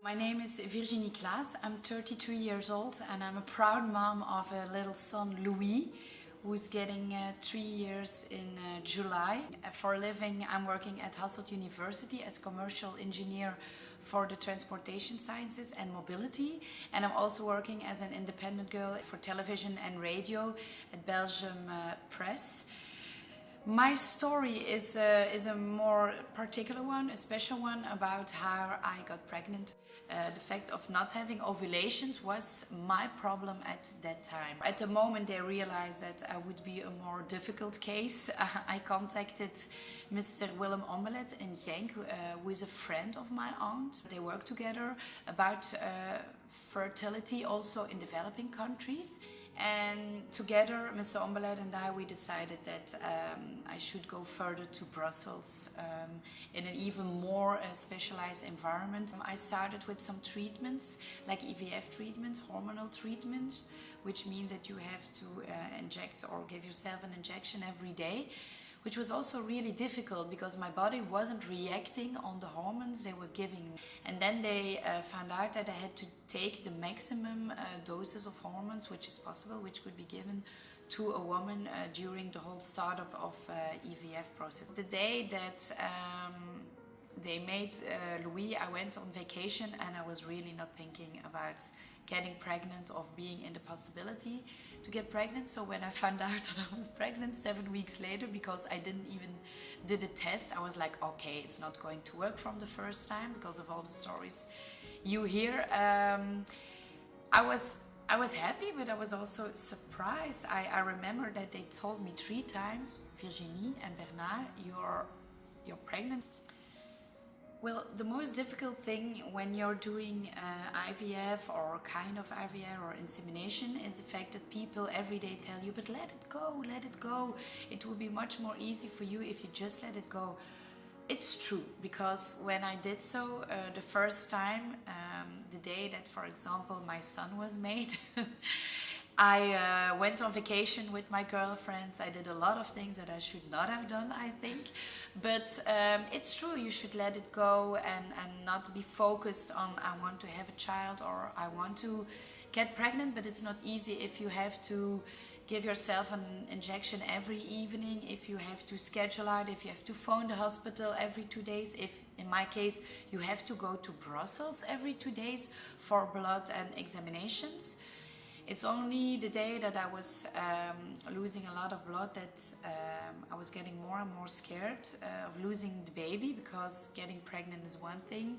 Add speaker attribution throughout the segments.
Speaker 1: My name is Virginie Klaas. I'm 32 years old and I'm a proud mom of a little son, Louis, who's getting 3 years in July. For a living, I'm working at Hasselt University as commercial engineer for the transportation sciences and mobility. And I'm also working as an independent girl for television and radio at Belgium Press. My story is a more particular one, a special one about how I got pregnant. The fact of not having ovulations was my problem at that time. At the moment they realized that I would be a more difficult case. I contacted Mr. Willem Omelet in Genk, who is a friend of my aunt. They work together about fertility also in developing countries. And together, Mr. Omelet and I, we decided that I should go further to Brussels in an even more specialized environment. I started with some treatments, like IVF treatments, hormonal treatments, which means that you have to inject or give yourself an injection every day, which was also really difficult because my body wasn't reacting on the hormones they were giving me. And then they found out that I had to take the maximum doses of hormones which is possible, which could be given to a woman during the whole startup of IVF process. The day that they made Louis, I went on vacation and I was really not thinking about getting pregnant or being in the possibility to get pregnant. So when I found out that I was pregnant 7 weeks later, because I didn't even did a test, I was like, okay, it's not going to work from the first time because of all the stories you hear. I was happy, but I was also surprised. I remember that they told me 3 times, Virginie and Bernard, you're pregnant. Well, the most difficult thing when you're doing IVF or kind of IVF or insemination is the fact that people every day tell you, but let it go, let it go. It will be much more easy for you if you just let it go. It's true, because when I did so the first time, the day that, for example, my son was made, I went on vacation with my girlfriends. I did a lot of things that I should not have done, I think. But it's true, you should let it go and not be focused on I want to have a child or I want to get pregnant. But it's not easy if you have to give yourself an injection every evening, if you have to schedule out, if you have to phone the hospital every 2 days, if in my case you have to go to Brussels every 2 days for blood and examinations. It's only the day that I was losing a lot of blood that I was getting more and more scared of losing the baby, because getting pregnant is one thing,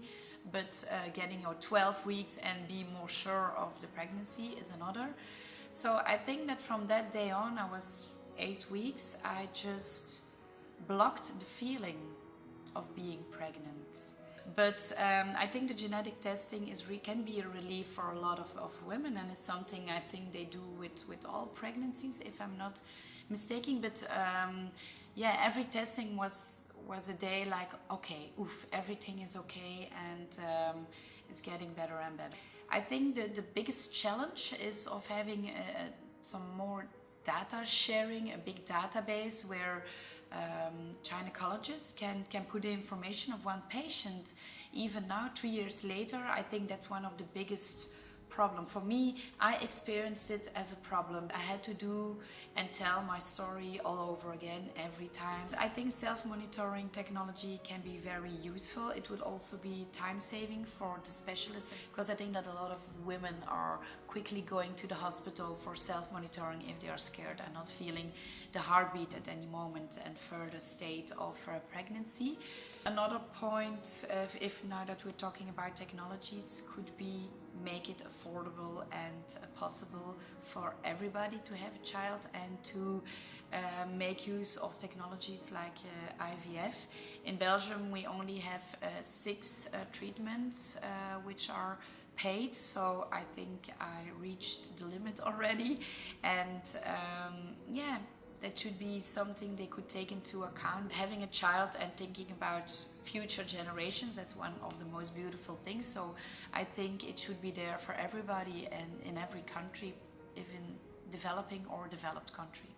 Speaker 1: but getting 12 weeks and be more sure of the pregnancy is another. So I think that from that day on, I was 8 weeks, I just blocked the feeling of being pregnant. But I think the genetic testing can be a relief for a lot of women, and it's something I think they do with all pregnancies, if I'm not mistaken. But yeah, every testing was a day like, okay, oof, everything is okay, and it's getting better and better. I think the biggest challenge is of having some more data sharing, a big database where gynecologists can put the information of one patient. Even now, 3 years later, I think that's one of the biggest problem. For me, I experienced it as a problem. I had to do and tell my story all over again every time. I think self-monitoring technology can be very useful. It would also be time-saving for the specialists, because I think that a lot of women are quickly going to the hospital for self-monitoring if they are scared and not feeling the heartbeat at any moment and further state of pregnancy. Another point, if now that we're talking about technologies, could be make it affordable and possible for everybody to have a child, and to make use of technologies like IVF. In Belgium we only have 6 treatments which are paid, so I think I reached the limit already, and yeah, that should be something they could take into account. Having a child and thinking about future generations, that's one of the most beautiful things. So I think it should be there for everybody and in every country, even developing or developed country.